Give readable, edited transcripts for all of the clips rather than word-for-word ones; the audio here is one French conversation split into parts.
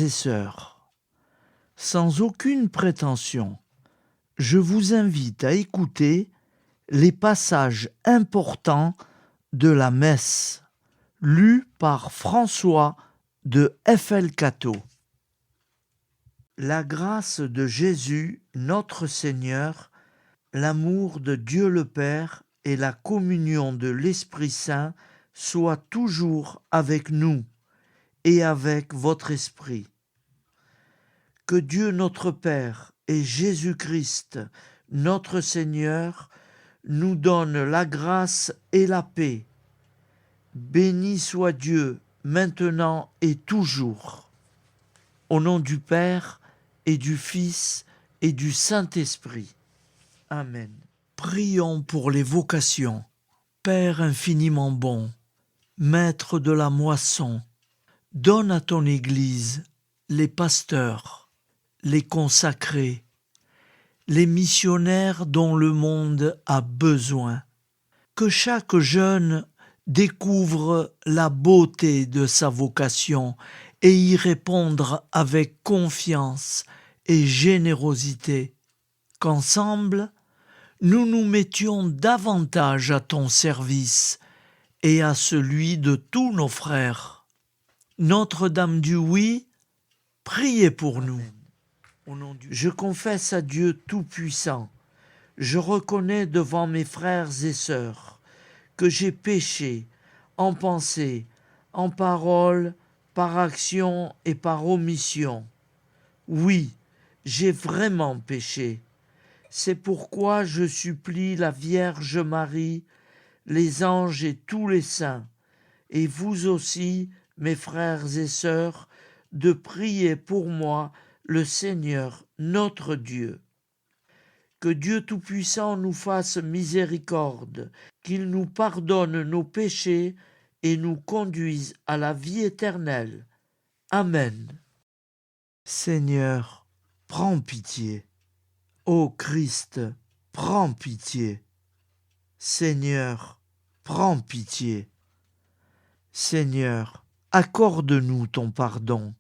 et sœurs, sans aucune prétention, je vous invite à écouter les passages importants de la messe lus par François de FL-Cateau. La grâce de Jésus, notre Seigneur, l'amour de Dieu le Père et la communion de l'Esprit Saint soient toujours avec nous et avec votre esprit. Que Dieu notre Père et Jésus-Christ, notre Seigneur, nous donne la grâce et la paix. Béni soit Dieu, maintenant et toujours. Au nom du Père et du Fils et du Saint-Esprit. Amen. Prions pour les vocations. Père infiniment bon, Maître de la moisson, donne à ton Église les pasteurs, les consacrés, les missionnaires dont le monde a besoin. Que chaque jeune découvre la beauté de sa vocation et y répondre avec confiance et générosité. Qu'ensemble, nous nous mettions davantage à ton service et à celui de tous nos frères. Notre-Dame du Oui, priez pour nous. Je confesse à Dieu Tout-Puissant, je reconnais devant mes frères et sœurs que j'ai péché en pensée, en parole, par action et par omission. Oui, j'ai vraiment péché. C'est pourquoi je supplie la Vierge Marie, les anges et tous les saints, et vous aussi, mes frères et sœurs, de prier pour moi le Seigneur, notre Dieu. Que Dieu Tout-Puissant nous fasse miséricorde, qu'il nous pardonne nos péchés et nous conduise à la vie éternelle. Amen. Seigneur, prends pitié. Ô Christ, prends pitié. Seigneur, prends pitié. Seigneur, accorde-nous ton pardon.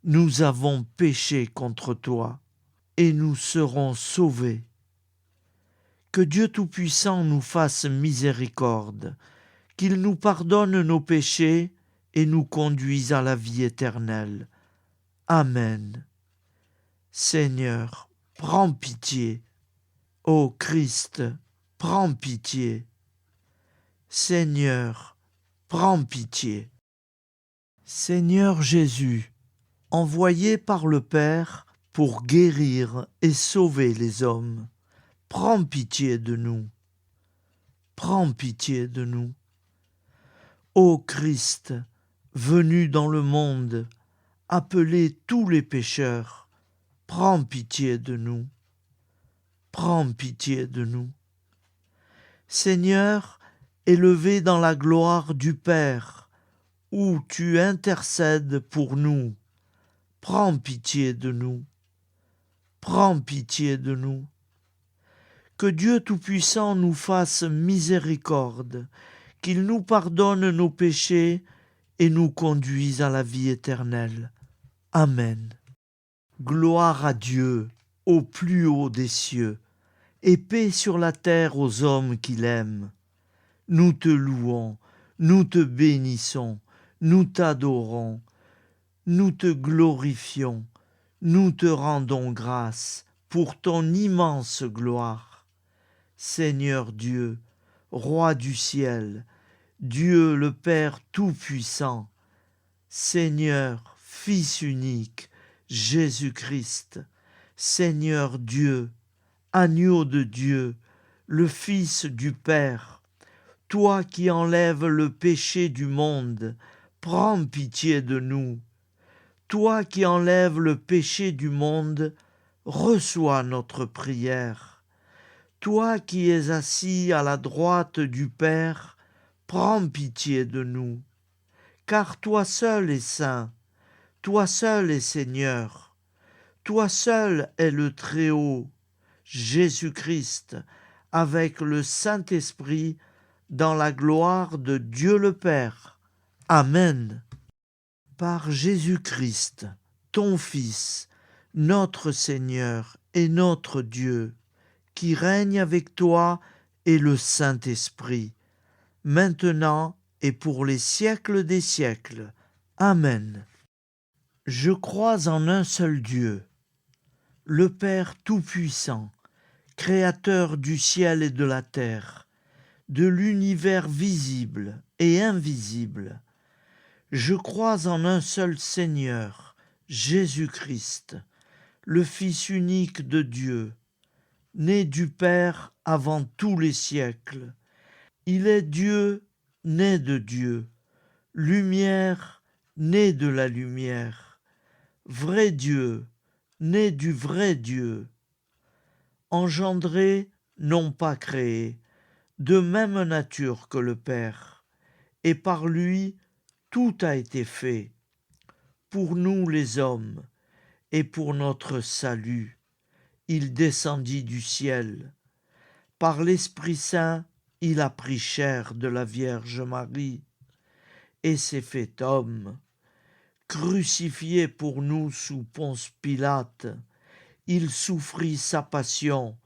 Nous avons péché contre toi et nous serons sauvés. Que Dieu Tout-Puissant nous fasse miséricorde, qu'il nous pardonne nos péchés et nous conduise à la vie éternelle. Amen. Seigneur, prends pitié. Ô Christ, prends pitié. Seigneur, prends pitié. Seigneur Jésus, envoyé par le Père pour guérir et sauver les hommes, prends pitié de nous. Prends pitié de nous. Ô Christ, venu dans le monde, appeler tous les pécheurs, prends pitié de nous. Prends pitié de nous. Seigneur, élevé dans la gloire du Père, où tu intercèdes pour nous, prends pitié de nous. Prends pitié de nous. Que Dieu Tout-Puissant nous fasse miséricorde, qu'il nous pardonne nos péchés et nous conduise à la vie éternelle. Amen. Gloire à Dieu, au plus haut des cieux, et paix sur la terre aux hommes qu'il aime. Nous te louons, nous te bénissons, nous t'adorons, nous te glorifions, nous te rendons grâce pour ton immense gloire. Seigneur Dieu, Roi du ciel, Dieu le Père Tout-Puissant, Seigneur, Fils unique, Jésus-Christ, Seigneur Dieu, Agneau de Dieu, le Fils du Père, toi qui enlèves le péché du monde, prends pitié de nous. Toi qui enlèves le péché du monde, reçois notre prière. Toi qui es assis à la droite du Père, prends pitié de nous. Car toi seul es saint, toi seul es Seigneur, toi seul es le Très-Haut, Jésus-Christ, avec le Saint-Esprit, dans la gloire de Dieu le Père. Amen. Par Jésus-Christ, ton Fils, notre Seigneur et notre Dieu, qui règne avec toi et le Saint-Esprit, maintenant et pour les siècles des siècles. Amen. Je crois en un seul Dieu, le Père Tout-Puissant, Créateur du ciel et de la terre, de l'univers visible et invisible. Je crois en un seul Seigneur, Jésus-Christ, le Fils unique de Dieu, né du Père avant tous les siècles. Il est Dieu, né de Dieu, lumière, né de la lumière, vrai Dieu, né du vrai Dieu, engendré, non pas créé, de même nature que le Père, et par lui tout a été fait, pour nous les hommes, et pour notre salut. Il descendit du ciel. Par l'Esprit Saint, il a pris chair de la Vierge Marie, et s'est fait homme. Crucifié pour nous sous Ponce Pilate, il souffrit sa passion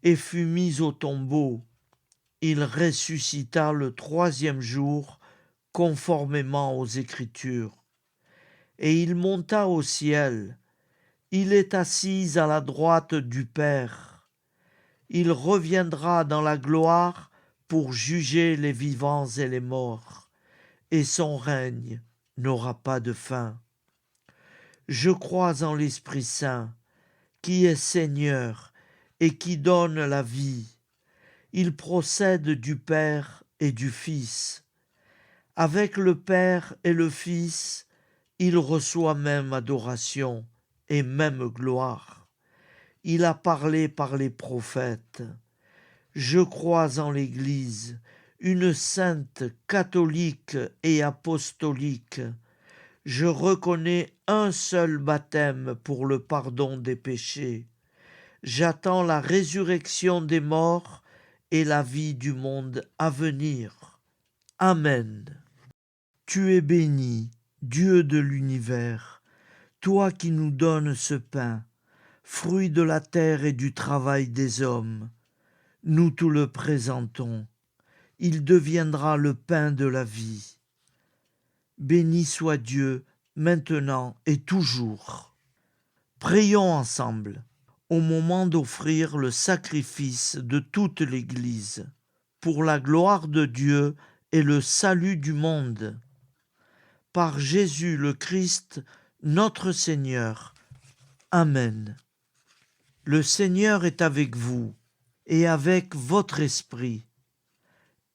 et fut mis au tombeau. Il ressuscita le troisième jour, conformément aux Écritures. Et il monta au ciel. Il est assis à la droite du Père. Il reviendra dans la gloire pour juger les vivants et les morts, et son règne n'aura pas de fin. Je crois en l'Esprit Saint, qui est Seigneur et qui donne la vie. Il procède du Père et du Fils. Avec le Père et le Fils, il reçoit même adoration et même gloire. Il a parlé par les prophètes. Je crois en l'Église, une sainte, catholique et apostolique. Je reconnais un seul baptême pour le pardon des péchés. J'attends la résurrection des morts et la vie du monde à venir. Amen. Tu es béni, Dieu de l'univers, toi qui nous donnes ce pain, fruit de la terre et du travail des hommes. Nous te le présentons. Il deviendra le pain de la vie. Béni soit Dieu, maintenant et toujours. Prions ensemble, au moment d'offrir le sacrifice de toute l'Église, pour la gloire de Dieu et le salut du monde. Par Jésus le Christ, notre Seigneur. Amen. Le Seigneur est avec vous et avec votre esprit.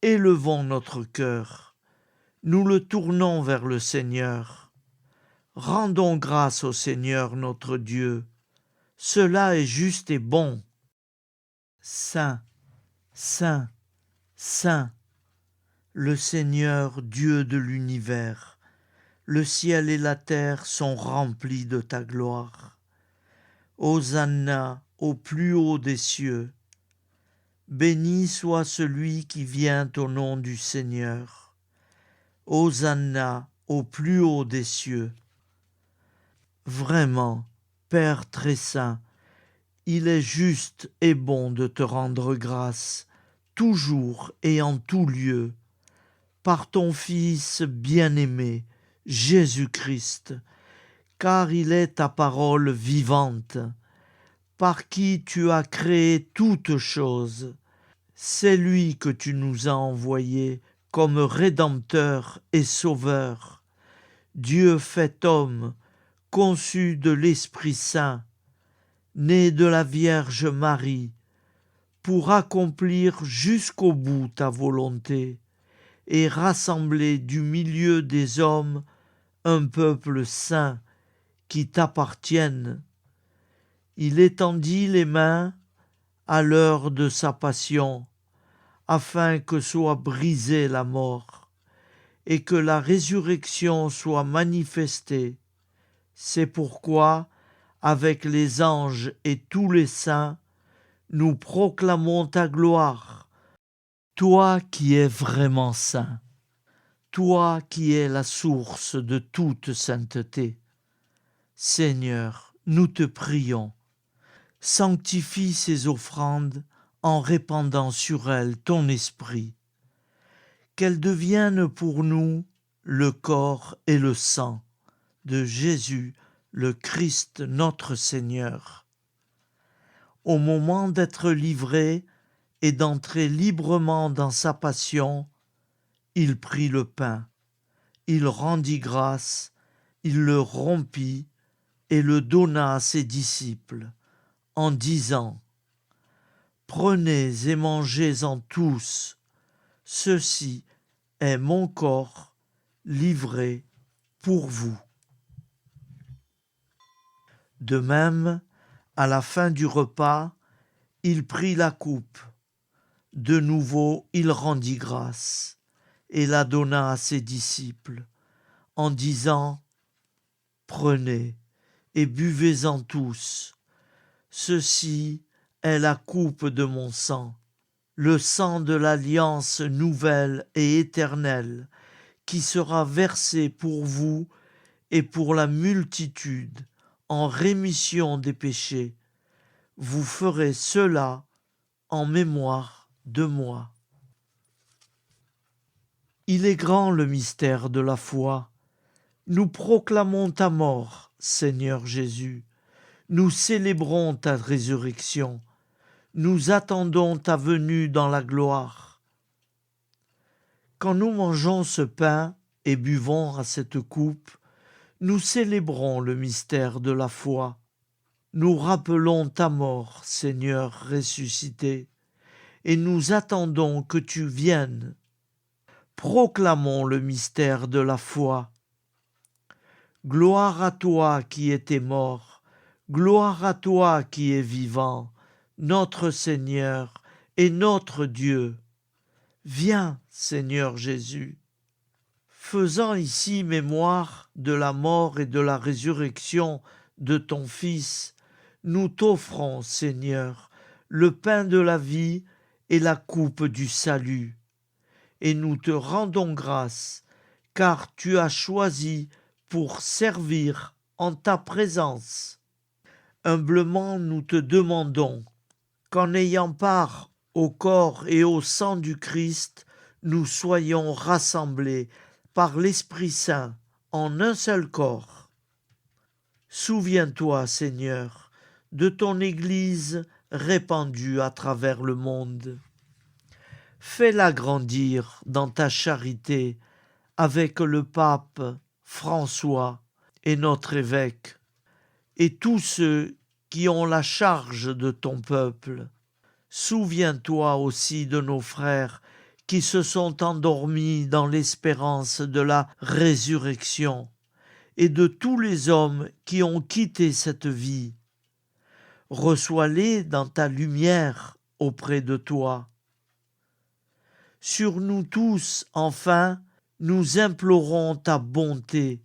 Élevons notre cœur. Nous le tournons vers le Seigneur. Rendons grâce au Seigneur notre Dieu. Cela est juste et bon. Saint, Saint, Saint, le Seigneur Dieu de l'univers. Le ciel et la terre sont remplis de ta gloire. Hosanna au plus haut des cieux. Béni soit celui qui vient au nom du Seigneur. Hosanna au plus haut des cieux. Vraiment, Père très saint, il est juste et bon de te rendre grâce, toujours et en tout lieu, par ton Fils bien-aimé, Jésus-Christ, car il est ta parole vivante, par qui tu as créé toutes choses. C'est lui que tu nous as envoyé comme Rédempteur et Sauveur, Dieu fait homme, conçu de l'Esprit Saint, né de la Vierge Marie, pour accomplir jusqu'au bout ta volonté et rassembler du milieu des hommes un peuple saint qui t'appartienne. Il étendit les mains à l'heure de sa passion, afin que soit brisée la mort et que la résurrection soit manifestée. C'est pourquoi, avec les anges et tous les saints, nous proclamons ta gloire, toi qui es vraiment saint, toi qui es la source de toute sainteté. Seigneur, nous te prions. Sanctifie ces offrandes en répandant sur elles ton esprit. Qu'elles deviennent pour nous le corps et le sang de Jésus, le Christ notre Seigneur. Au moment d'être livré et d'entrer librement dans sa passion, il prit le pain, il rendit grâce, il le rompit et le donna à ses disciples, en disant : « Prenez et mangez-en tous, ceci est mon corps livré pour vous. » De même, à la fin du repas, il prit la coupe. De nouveau, il rendit grâce et la donna à ses disciples, en disant : « Prenez et buvez-en tous. Ceci est la coupe de mon sang, le sang de l'alliance nouvelle et éternelle, qui sera versé pour vous et pour la multitude en rémission des péchés. Vous ferez cela en mémoire de moi. » Il est grand le mystère de la foi. Nous proclamons ta mort, Seigneur Jésus. Nous célébrons ta résurrection. Nous attendons ta venue dans la gloire. Quand nous mangeons ce pain et buvons à cette coupe, nous célébrons le mystère de la foi. Nous rappelons ta mort, Seigneur ressuscité, et nous attendons que tu viennes. Proclamons le mystère de la foi. Gloire à toi qui étais mort, gloire à toi qui es vivant, notre Seigneur et notre Dieu. Viens, Seigneur Jésus. Faisant ici mémoire de la mort et de la résurrection de ton Fils, nous t'offrons, Seigneur, le pain de la vie et la coupe du salut. Et nous te rendons grâce, car tu as choisi pour servir en ta présence. Humblement nous te demandons qu'en ayant part au corps et au sang du Christ, nous soyons rassemblés par l'Esprit Saint en un seul corps. Souviens-toi, Seigneur, de ton Église répandue à travers le monde. Fais-la grandir dans ta charité avec le pape François et notre évêque, et tous ceux qui ont la charge de ton peuple. Souviens-toi aussi de nos frères qui se sont endormis dans l'espérance de la résurrection, et de tous les hommes qui ont quitté cette vie. Reçois-les dans ta lumière auprès de toi. Sur nous tous, enfin, nous implorons ta bonté.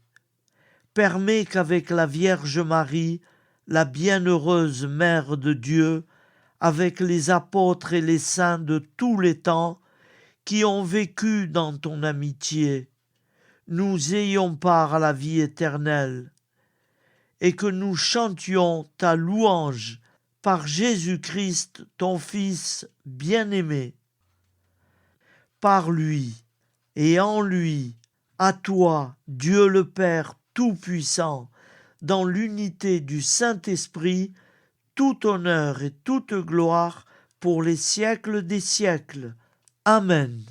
Permets qu'avec la Vierge Marie, la bienheureuse Mère de Dieu, avec les apôtres et les saints de tous les temps qui ont vécu dans ton amitié, nous ayons part à la vie éternelle, et que nous chantions ta louange par Jésus-Christ, ton Fils bien-aimé. Par lui et en lui, à toi, Dieu le Père Tout-Puissant, dans l'unité du Saint-Esprit, tout honneur et toute gloire pour les siècles des siècles. Amen.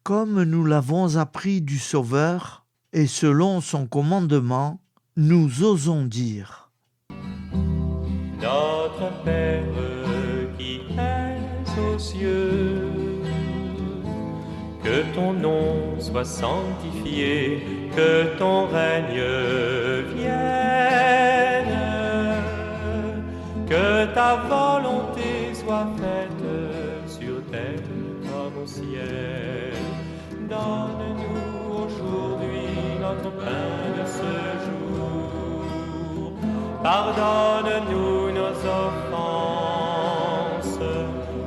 Comme nous l'avons appris du Sauveur, et selon son commandement, nous osons dire : Notre Père qui es aux cieux, que ton nom soit sanctifié, que ton règne vienne, que ta volonté soit faite sur terre comme au ciel. Donne-nous aujourd'hui notre pain de ce jour. Pardonne-nous nos offenses,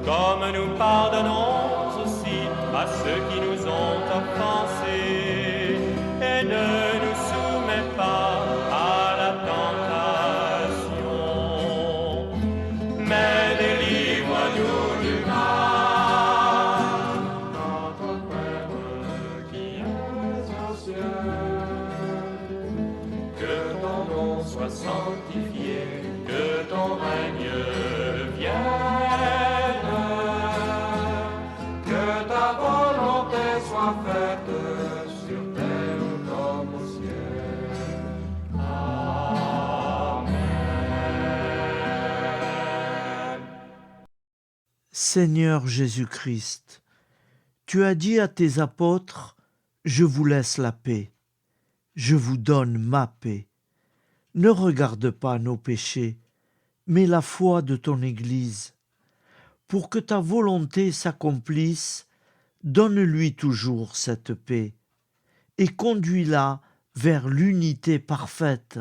comme nous pardonnons aussi à ceux qui nous ont offensés. Et ne nous soumets pas à la tentation, ton règne vienne, que ta volonté soit faite sur terre comme au ciel. Amen. Seigneur Jésus-Christ, tu as dit à tes apôtres, « Je vous laisse la paix, je vous donne ma paix. » Ne regarde pas nos péchés, mais la foi de ton Église. Pour que ta volonté s'accomplisse, donne-lui toujours cette paix et conduis-la vers l'unité parfaite.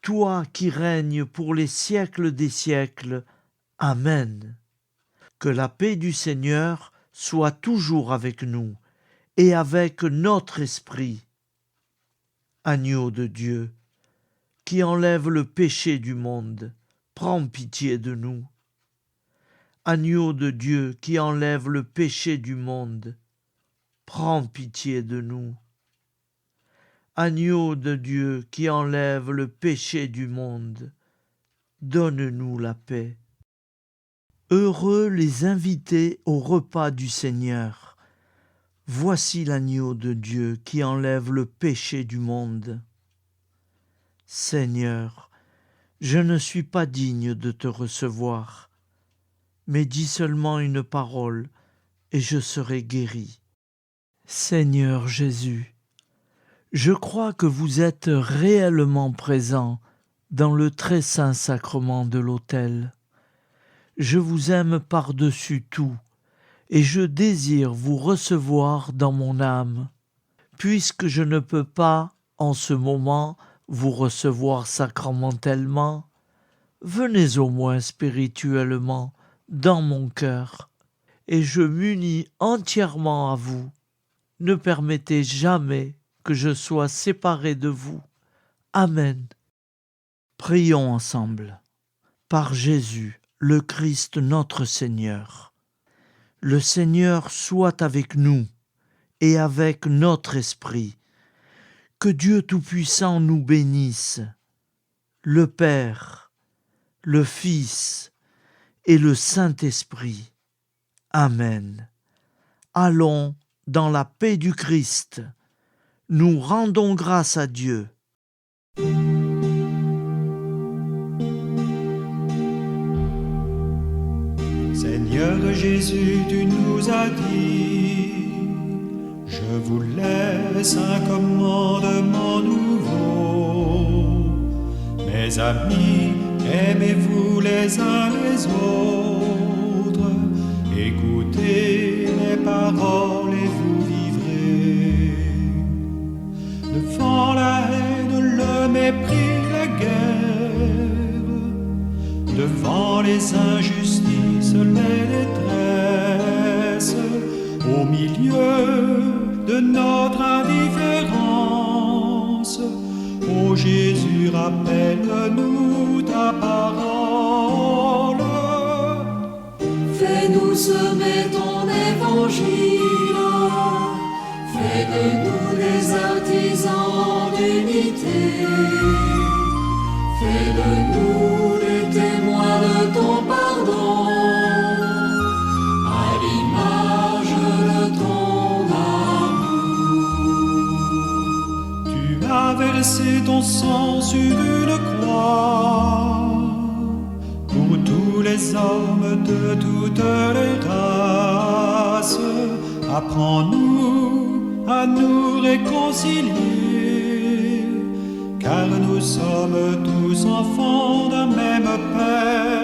Toi qui règnes pour les siècles des siècles. Amen. Que la paix du Seigneur soit toujours avec nous et avec notre esprit. Agneau de Dieu, qui enlève le péché du monde, prends pitié de nous. Agneau de Dieu qui enlève le péché du monde, prends pitié de nous. Agneau de Dieu qui enlève le péché du monde, donne-nous la paix. Heureux les invités au repas du Seigneur. Voici l'agneau de Dieu qui enlève le péché du monde. Seigneur, je ne suis pas digne de te recevoir, mais dis seulement une parole et je serai guéri. Seigneur Jésus, je crois que vous êtes réellement présent dans le très saint sacrement de l'autel. Je vous aime par-dessus tout et je désire vous recevoir dans mon âme. Puisque je ne peux pas, en ce moment, vous recevoir sacramentellement, venez au moins spirituellement dans mon cœur, et je m'unis entièrement à vous. Ne permettez jamais que je sois séparé de vous. Amen. Prions ensemble. Par Jésus, le Christ notre Seigneur. Le Seigneur soit avec nous et avec notre esprit. Que Dieu Tout-Puissant nous bénisse, le Père, le Fils et le Saint-Esprit. Amen. Allons dans la paix du Christ. Nous rendons grâce à Dieu. Seigneur Jésus, tu nous as dit, je vous laisse un commandement nouveau. Mes amis, aimez-vous les uns les autres, écoutez mes paroles et vous vivrez. Devant la haine, le mépris, la guerre, devant les injustices, les détresses, au milieu de notre indifférence, ô Jésus, rappelle-nous ta parole. Fais-nous semer ton évangile, fais de nous des artisans d'unité, fais de nous des témoins de ton pardon, à l'image de ton amour. Tu as versé ton sang sur une croix pour tous les hommes de toutes les races. Apprends-nous à nous réconcilier, car nous sommes tous enfants d'un même Père.